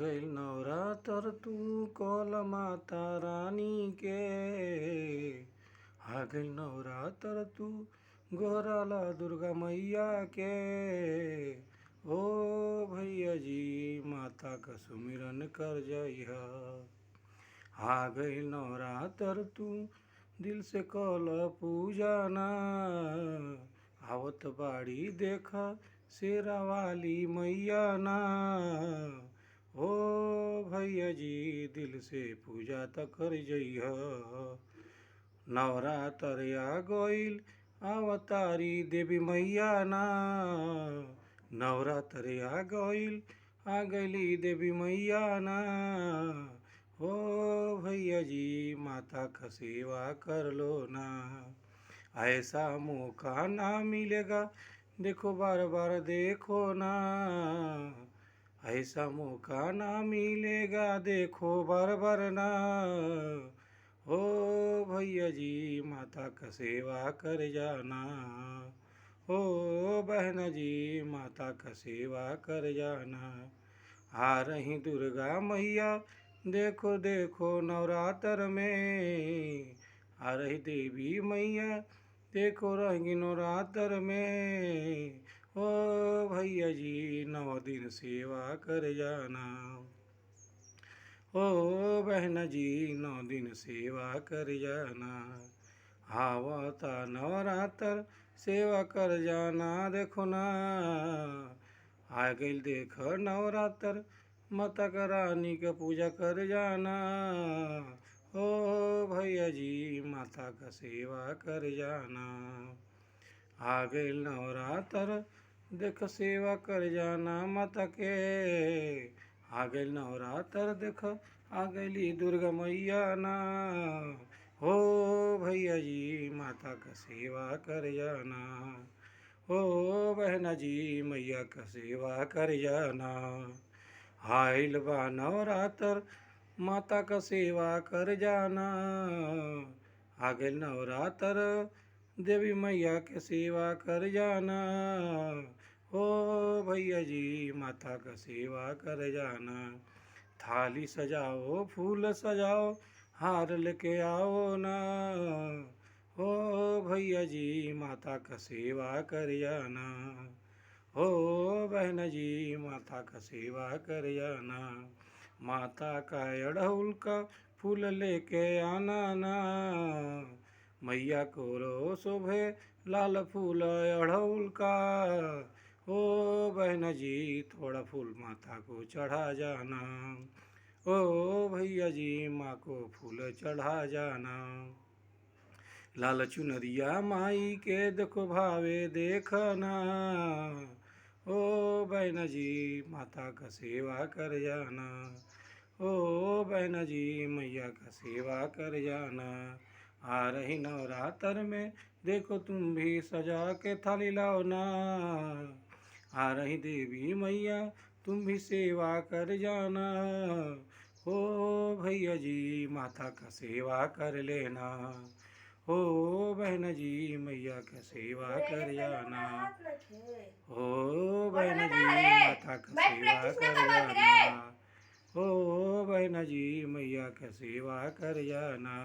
गइल नवरातर तू कौल माता रानी के। आ गइल नवरातर तू गोहराला दुर्गा मैया के। ओ भैया जी माता का सुमिरन कर जइहा। आ गइल नवरातर तू दिल से कौल पूजा ना। आवत बाड़ी देखा शेरा वाली मैया ना। ओ भैया जी दिल से पूजा त कर जइहा। नवरातर आ गइल अवतारी देवी मैया ना। नवरातर आ गइल आ गइली देवी मैया ना। ओ भैया जी माता का सेवा कर लो ना। ऐसा मौका ना मिलेगा देखो बार बार देखो ना। ऐसा मौका ना मिलेगा देखो बार बार ना। ओ भैया जी माता का सेवा कर जाना। ओ बहना जी माता का सेवा कर जाना। आ रही दुर्गा मैया देखो देखो नवरात्र में। आ रही देवी मैया देखो रहेंगी नवरात्र में। ओ भैया जी 9 दिन सेवा कर जाना। ओ बहना जी 9 दिन सेवा कर जाना। आवता नवरात्र सेवा कर जाना देखो ना। आ गइल देख नवरात्र माता का रानी का पूजा कर जाना। ओ भैया जी माता का सेवा कर जाना। आ गइल नवरात्र देख सेवा कर जाना माता के। आ गइल नवरात्र देख आ गइली दुर्गा मैया ना। हो भैया जी माता का सेवा कर जाना। ओ बहना जी मैया का सेवा कर जाना। आइल बा नवरात्र माता का सेवा कर जाना। आ गइल नवरात्र देवी मैया के सेवा कर जाना। ओ भैया जी माता का सेवा कर जाना। थाली सजाओ फूल सजाओ हार लेके आओ ना। ओ भैया जी माता का सेवा कर जाना। ओ बहना जी माता का सेवा कर जाना। माता का अड़हुल का फूल लेके आना ना। मैया को रो शोभे लाल फूल अड़हुल का। ओ बहना जी थोड़ा फूल माता को चढ़ा जाना। ओ भैया जी माँ को फूल चढ़ा जाना। लाल चुनरिया माई के देखो भावे देखना। ओ बहना जी माता का सेवा कर जाना। ओ बहना जी मैया का सेवा कर जाना। आ रही नवरात्र में देखो तुम भी सजा के थाली लाओ ना। आ रही देवी मैया तुम भी सेवा कर जाना। ओ भैया जी माता का सेवा कर लेना। ओ बहना जी मैया का सेवा कर जाना। ओ बहना जी माता का सेवा कर जाना। ओ बहना जी मैया का सेवा कर जाना।